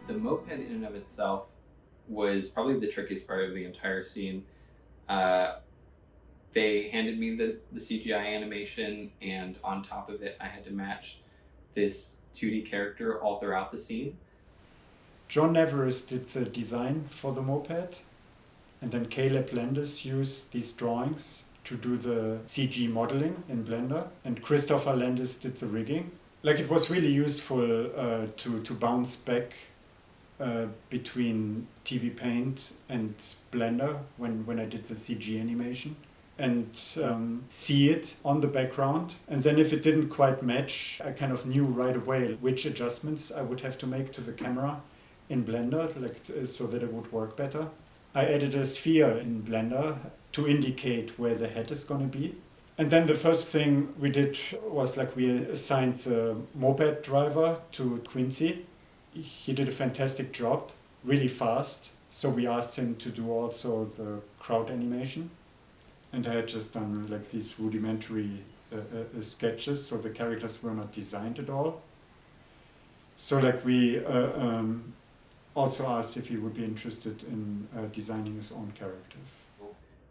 The moped in and of itself was probably the trickiest part of the entire scene. Uh, they handed me the CGI animation, and on top of it, I had to match this 2D character all throughout the scene. John Everest did the design for the moped, and then Caleb Landis used these drawings to do the CG modeling in Blender, and Christopher Landis did the rigging. Like, it was really useful to bounce back between TVPaint and Blender when I did the CG animation, and see it on the background. And then if it didn't quite match, I kind of knew right away which adjustments I would have to make to the camera in Blender, so that it would work better. I added a sphere in Blender to indicate where the head is going to be. And then the first thing we did was we assigned the moped driver to Quincy. He did a fantastic job, really fast. So we asked him to do also the crowd animation. And I had just done these rudimentary sketches, so the characters were not designed at all. So we also asked if he would be interested in designing his own characters.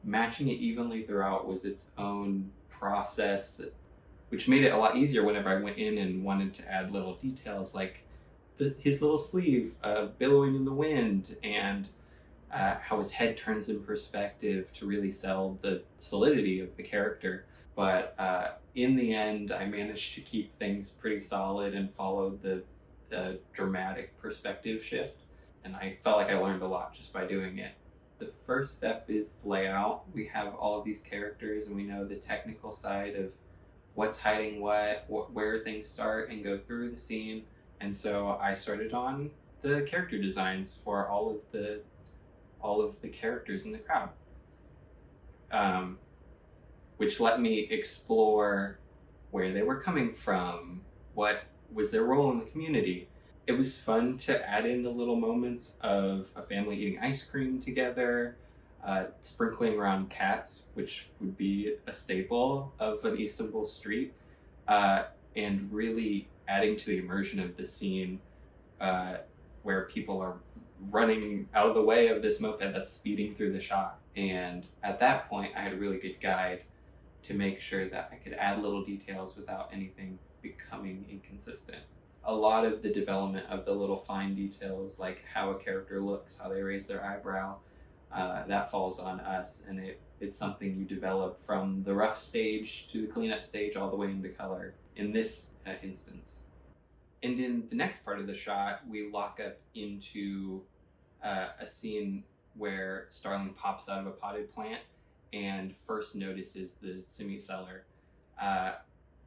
Matching it evenly throughout was its own process, which made it a lot easier whenever I went in and wanted to add little details like his little sleeve billowing in the wind, and how his head turns in perspective to really sell the solidity of the character. But in the end, I managed to keep things pretty solid and followed the dramatic perspective shift. And I felt like I learned a lot just by doing it. The first step is layout. We have all of these characters and we know the technical side of what's hiding where things start and go through the scene. And so I started on the character designs for all of the characters in the crowd, which let me explore where they were coming from, what was their role in the community. It was fun to add in the little moments of a family eating ice cream together, sprinkling around cats, which would be a staple of an Istanbul street, and really adding to the immersion of the scene, where people are running out of the way of this moped that's speeding through the shot. And at that point, I had a really good guide to make sure that I could add little details without anything becoming inconsistent. A lot of the development of the little fine details, like how a character looks, how they raise their eyebrow, that falls on us, and it's something you develop from the rough stage to the cleanup stage all the way into color in this instance. And in the next part of the shot, we lock up into a scene where Starling pops out of a potted plant and first notices the semi-cellar.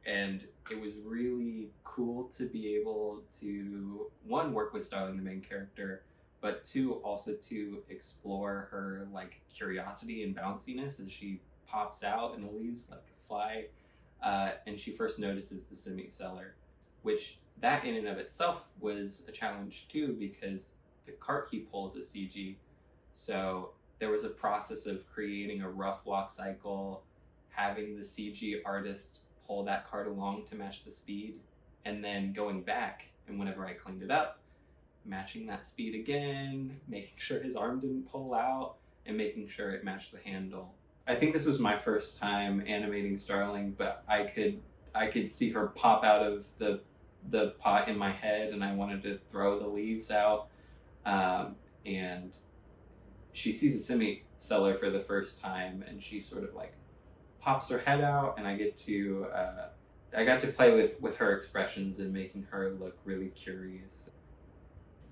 And it was really cool to be able to, one, work with Starling, the main character, but two, also to explore her curiosity and bounciness as she pops out and the leaves like a fly. And she first notices the semi-cellar, which that in and of itself was a challenge too, because the cart he pulls is CG. So there was a process of creating a rough walk cycle, having the CG artists pull that cart along to match the speed, and then going back, and whenever I cleaned it up, matching that speed again, making sure his arm didn't pull out, and making sure it matched the handle. I think this was my first time animating Starling, but I could see her pop out of the pot in my head, and I wanted to throw the leaves out. And she sees a semi-cellar for the first time, and she sort of pops her head out, and I got to play with her expressions and making her look really curious.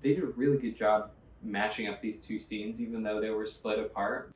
They did a really good job matching up these two scenes, even though they were split apart.